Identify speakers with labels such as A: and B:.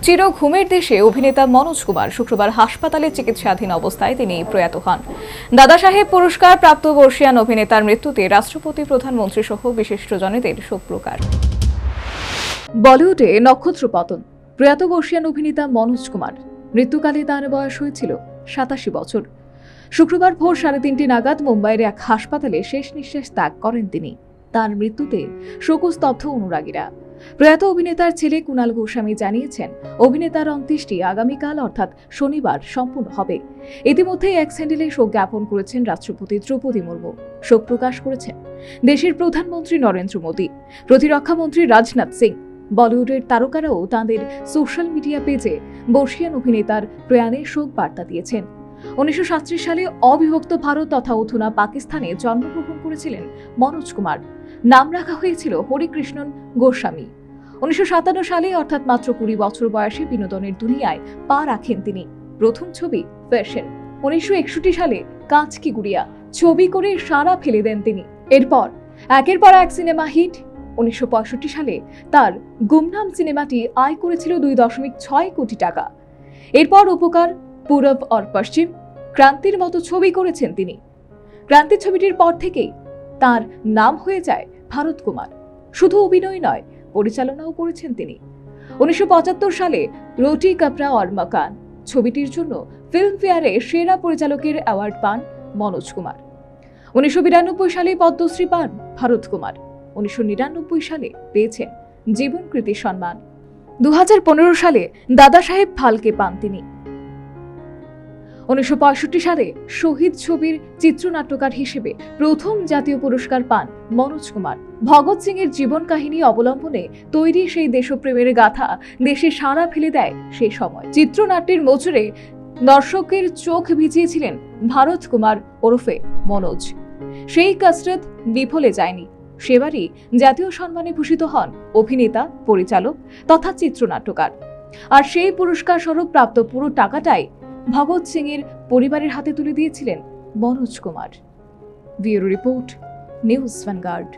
A: চির ঘুমের দেশে অভিনেতা মনোজ কুমার শুক্রবার হাসপাতালে চিকিৎসাধীন অবস্থায় তিনি প্রয়াত হন। দাদা সাহেব পুরস্কার প্রাপ্ত বর্ষিয়ান অভিনেতার মৃত্যুতে রাষ্ট্রপতি, প্রধানমন্ত্রী সহ বিশিষ্টজনেদের শোক প্রকাশ। বলিউডে নক্ষত্র পতন। প্রয়াত বর্ষিয়ান অভিনেতা মনোজ কুমার মৃত্যুকালে তার বয়স হয়েছিল 87 বছর। শুক্রবার ভোর 3:30 নাগাদ মুম্বাইয়ের এক হাসপাতালে শেষ নিঃশ্বাস ত্যাগ করেন তিনি। তার মৃত্যুতে শোকস্তব্ধ অনুরাগীরা। প্রয়াত অভিনেতার ছেলে কুনাল গোস্বামী জানিয়েছেন, অভিনেতার অন্ত্যেষ্টি আগামীকাল অর্থাৎ শনিবার সম্পূর্ণ হবে। ইতিমধ্যেই এক স্যান্ডেলে শোক জ্ঞাপন করেছেন রাষ্ট্রপতি দ্রৌপদী মুর্মু। শোক প্রকাশ করেছেন দেশের প্রধানমন্ত্রী নরেন্দ্র মোদী, প্রতিরক্ষা মন্ত্রী রাজনাথ সিং। বলিউডের তারকারাও তাঁদের সোশ্যাল মিডিয়া পেজে বর্ষিয়ান অভিনেতার প্রয়াণে শোক বার্তা দিয়েছেন। 1937 সালে অবিভক্ত ভারত তথা অধুনা পাকিস্তানে জন্মগ্রহণ করেছিলেন মনোজ কুমার। নাম রাখা হয়েছিল হরিকৃষ্ণন গোস্বামী। 1957 সালে অর্থাৎ মাত্র 20 বছর বয়সে বিনোদনের দুনিয়ায় পা রাখেন তিনি। প্রথম ছবি ফ্যাশন। 1961 সালে কাঁচ কি গুড়িয়া ছবি করে সারা ফেলে দেন তিনি। এরপর একের পর এক সিনেমা হিট। 1965 সালে তার গুমনাম সিনেমাটি আয় করেছিল 2.6 কোটি টাকা। এরপর উপকার, পূরব और পশ্চিম, ক্রান্তির মতো ছবি করেছেন তিনি। ক্রান্তি ছবিটির পর থেকেই তার নাম হয়ে যায় ভারত কুমার। শুধু অভিনয় নয়, পরিচালনাও করেছেন তিনি। 1975 সালে রোটি কাপড়া और মকান ছবিটির জন্য ফিল্মফেয়ারে সেরা পরিচালকের অ্যাওয়ার্ড পান মনোজ কুমার। 1992 সালে পদ্মশ্রী পান ভারত কুমার। 1999 সালে পেয়েছেন জীবন কৃতি সম্মান। 2015 সালে দাদা সাহেব ফালকে পান তিনি। 1965 সালে শহীদ ছবির চিত্রনাট্যকার হিসেবে প্রথম জাতীয় পুরস্কার পান মনোজ কুমার। ভগৎ সিং এর জীবন কাহিনী অবলম্বনে তৈরি সেই দেশপ্রেমের গাথা দেশে সাড়া ফেলে দেয় সেই সময়। চিত্রনাট্যের মোচরে দর্শকের চোখ ভিজিয়েছিলেন ভারত কুমার ওরফে মনোজ। সেই কসরত বিফলে যায়নি। সেবারই জাতীয় সম্মানে ভূষিত হন অভিনেতা, পরিচালক তথা চিত্রনাট্যকার। আর সেই পুরস্কার স্বরূপ প্রাপ্ত পুরো টাকাটাই ভগৎ সিং এর পরিবারের হাতে তুলে দিয়েছিলেন Manoj Kumar. Bureau report, news vanguard.